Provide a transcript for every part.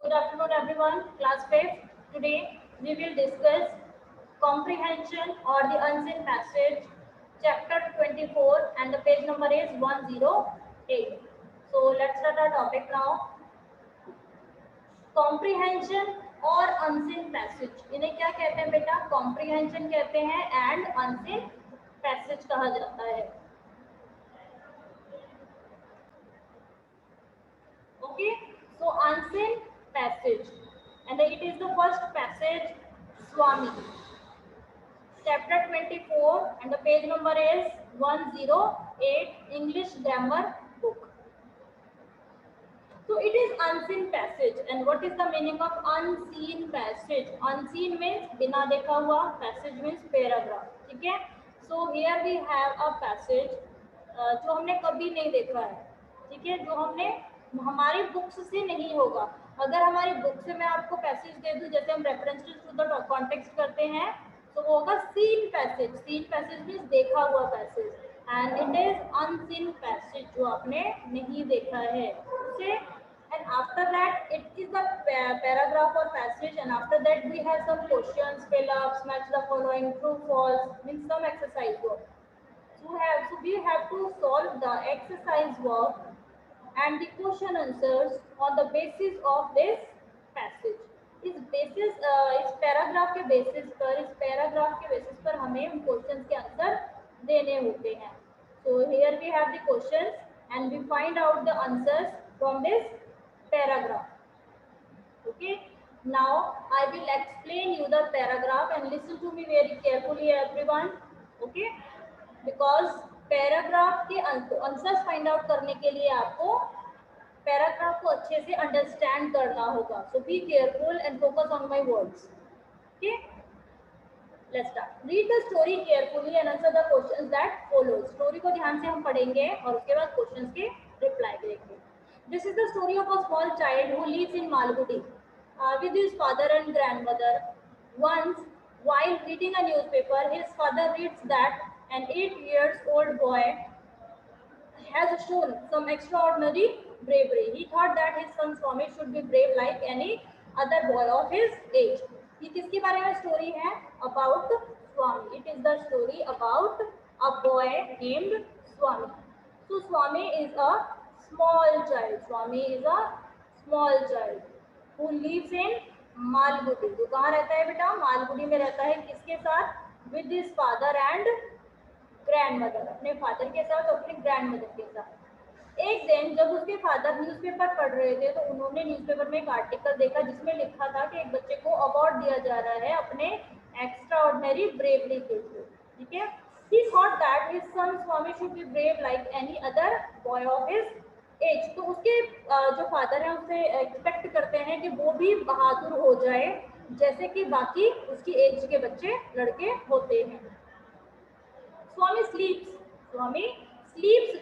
Good afternoon, everyone. Class 5. Today we will discuss comprehension or the unseen passage, chapter 24, and the page number is 108. So let's start our topic now. Comprehension और unseen passage. इन्हें क्या कहते हैं बेटा? Comprehension कहते हैं and unseen passage कहा जाता है. Okay, so unseen passage, and it is the first passage, Swami, chapter 24, and the page number is 108, English grammar book. So it is unseen passage, and what is the meaning of unseen passage? Unseen means बिना देखा हुआ, passage means paragraph. ठीक है? So here we have a passage जो हमने कभी नहीं देखा है. ठीक है? जो हमने हमारी बुक्स से नहीं होगा. अगर हमारी बुक से मैं आपको पैसेज दे दूं, जैसे हम रेफरेंसेस टू द कॉन्टेक्स्ट करते हैं, तो वो होगा seen passage. Seen passage means देखा हुआ passage, and it is unseen passage जो आपने नहीं देखा है उसे. And after that it is the paragraph or passage, and after that we have some questions, fill ups, match the following, true false, means some exercise work. So we have to solve the exercise work and the question answers on the basis of this passage. इस paragraph के basis पर हमें उन questions के answer देने होते हैं. So here we have the questions and we find out the answers from this paragraph. Okay, now I will explain you the paragraph and listen to me very carefully, everyone. Okay, because paragraph के answers find out करने के लिए आपको paragraph को अच्छे से understand करना होगा. So be careful and focus on my words. Okay, let's start. Read the story carefully and answer the questions that follow. Story को ध्यान से हम पढ़ेंगे और उसके बाद क्वेश्चंस के रिप्लाई देंगे. This is the story of a small child who lives in Malgudi with his father and grandmother. Once, while reading a newspaper, his father reads that an 8-year-old boy has shown some extraordinary bravery. He thought that his son Swami should be brave like any other boy of his age. ये किसके बारे में story है? About Swami. It is the story about a boy named Swami. So Swami is a small child. Swami is a small child who lives in Malgudi. जो कहाँ रहता है बेटा? मालगुडी में रहता है. किसके साथ? With his father and grandmother. अपने फादर के साथ और अपनी ग्रैंडमदर के साथ. एक दिन जब उसके फादर न्यूज़पेपर पढ़ रहे थे तो उन्होंने न्यूज़पेपर में एक आर्टिकल देखा जिसमें लिखा था कि एक बच्चे को अवार्ड दिया जा रहा है अपने एक्स्ट्राऑर्डिनरी ब्रेवरी के लिए. ठीक है? He thought that his son Swami should be brave like any other boy of his age. तो उसके जो फादर हैं उससे एक्सपेक्ट करते हैं कि वो भी बहादुर हो जाए जैसे कि बाकी उसकी एज के बच्चे लड़के होते हैं. Swami sleeps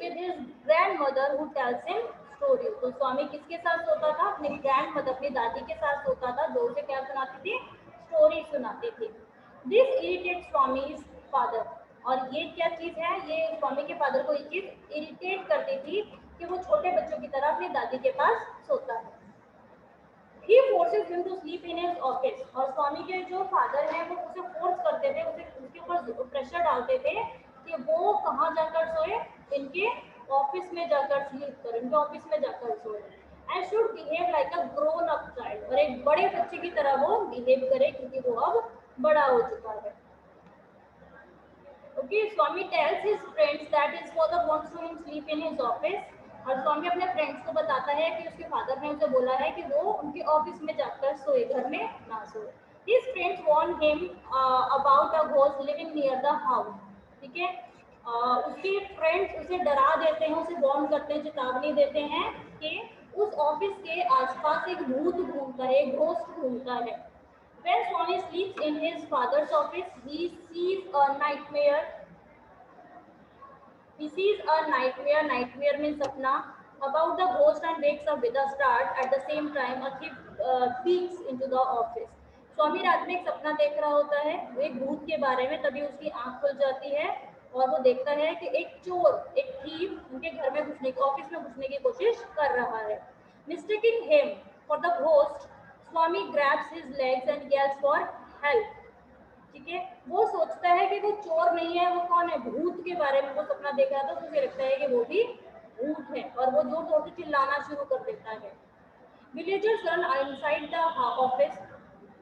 with his grandmother who tells him stories. तो स्वामी किसके साथ सोता था? अपनी ग्रैंडमदर, अपनी दादी के साथ सोता था जो उसे क्या सुनाती थी? स्टोरी सुनाती थी. This irritates Swami's father. और ये क्या चीज है? ये स्वामी के फादर को ये चीज इरिटेट करती थी कि वो छोटे बच्चों की तरह अपनी दादी के पास सोता है. He forces him to sleep in his office. और स्वामी के जो फादर हैं वो उसे फोर्स करते थे, उसे उसके ऊपर प्रेशर डालते थे कि वो कहाँ जाकर सोए? इनके ऑफिस में जाकर स्लीप करे, इनके ऑफिस में जाकर सोए. And should behave like a grown up child. और एक बड़े बच्चे की तरह वो बिहेव करे क्योंकि वो अब बड़ा हो चुका है. Okay, Swami tells his friends that his father wants to him sleep in his office. और स्वामी अपने फ्रेंड्स को बताता है कि उसके फादर ने उसे बोला है कि वो उनके ऑफिस में जाकर सोए, घर में ना सोए. His friends warn him about a ghost living near the house. ठीक है? उसके फ्रेंड्स उसे डरा देते हैं, उसे वार्न करते हैं, चेतावनी देते हैं कि उस ऑफिस के आसपास एक भूत घूमता है, एक घोस्ट घूमता है. When Swami sleeps in his father's office, he sees a nightmare. Nightmare means sapna, about the ghost and wakes up with a start. At the same time, a thief peeks into the office. स्वामी रात में एक सपना देख रहा होता है, वो एक भूत के बारे में. तभी उसकी आंख खुल जाती है और वो देखता है कि एक चोर, एक थीफ उनके घर में घुसने की, ऑफिस में घुसने की कोशिश कर रहा है. Mistaking him For the ghost, Swami grabs his legs and yells for help. ठीक है, वो सोचता है कि वो चोर नहीं है, वो कौन है, भूत के बारे में वो सपना देख रहा था, तो उसे लगता है कि वो भी भूत है और वो जोर जोर से चिल्लाना शुरू कर देता है. Villagers run inside the office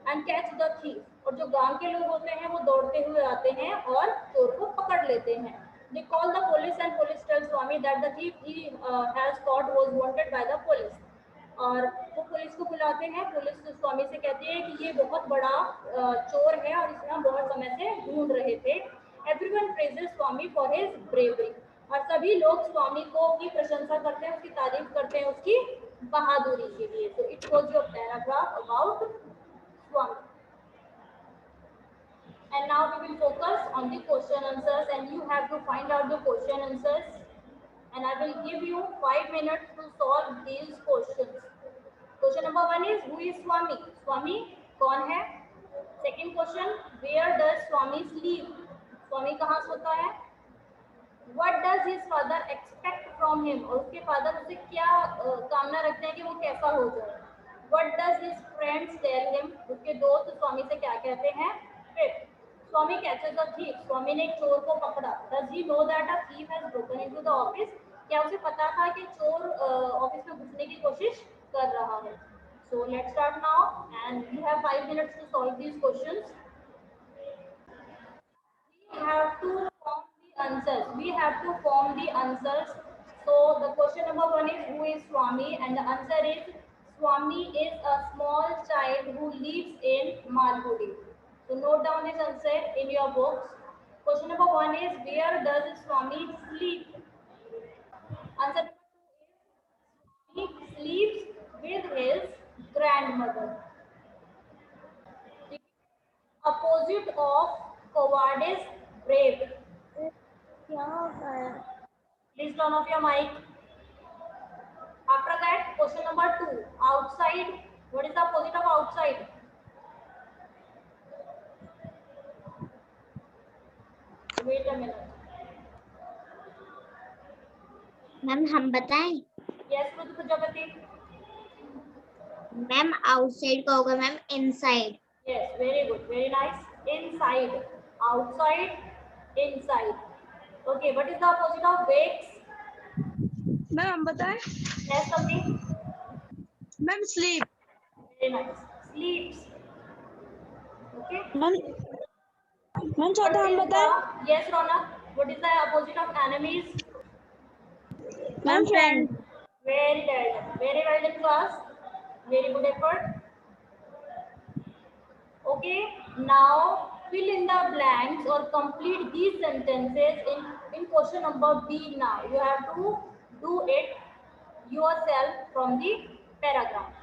and catch the thief. और जो गांव के लोग होते हैं वो दौड़ते हुए आते हैं और चोर को पकड़ लेते हैं. They call the police and police tells Swami that the thief he has caught was wanted by the police. और वो पुलिस को बुलाते हैं. पुलिस स्वामी से कहती है कि ये बहुत बड़ा चोर है और इसे हम बहुत समय से ढूंढ रहे थे. Everyone praises Swami for his bravery. और सभी लोग स्वामी को की प्रशंसा करते हैं, उसकी तारीफ करते हैं उसकी बहादुरी के लिए. So it was your paragraph about Swami. And now we will focus on the question answers and you have to find out the question answers. And I will give you 5 minutes to solve these questions. Question number 1 is who is Swami? Swami कौन है? Second question, where does Swami sleep? Swami कहाँ सोता है? What does his father expect from him? और उसके father उससे क्या कामना रखते हैं कि वो कैसा हो जाए? What does his friends tell him? उसके दोस्त स्वामी से क्या कहते हैं? Fifth, Swami catches a thief. स्वामी ने एक चोर को पकड़ा. Does he know that a thief has broken into the office? क्या उसे पता था कि चोर ऑफिस में घुसने की कोशिश कर रहा है? So let's start now and you have 5 minutes to solve these questions. We have to form the answers. We have to form the answers. So the question number 1 is who is Swami and the answer is Swami is a small child who lives in Malgudi. So note down this answer in your books. Question number 1 is where does Swami sleep? Answer number 2 is he sleeps with his grandmother. Opposite of cowardice, brave. Please turn off your mic. After that, question number 2, outside. What is the opposite of outside? Wait a minute. Ma'am हम बताएं? Yes, Ruth Prajapati. Ma'am outside का होगा ma'am inside. Yes, very good, very nice. Inside, outside, inside. Okay, what is the opposite of wakes? Ma'am हम बताएं? Yes, Sabri. Ma'am sleep. Very nice. Sleeps. Okay. Ma'am चौथा हम बताएं? Yes, Ronak. What is the opposite of enemies? Ma'am friend. Very well done. Very well done, class. Very good effort. Okay, now fill in the blanks or complete these sentences in question number B now. You have to do it yourself from the paragraph.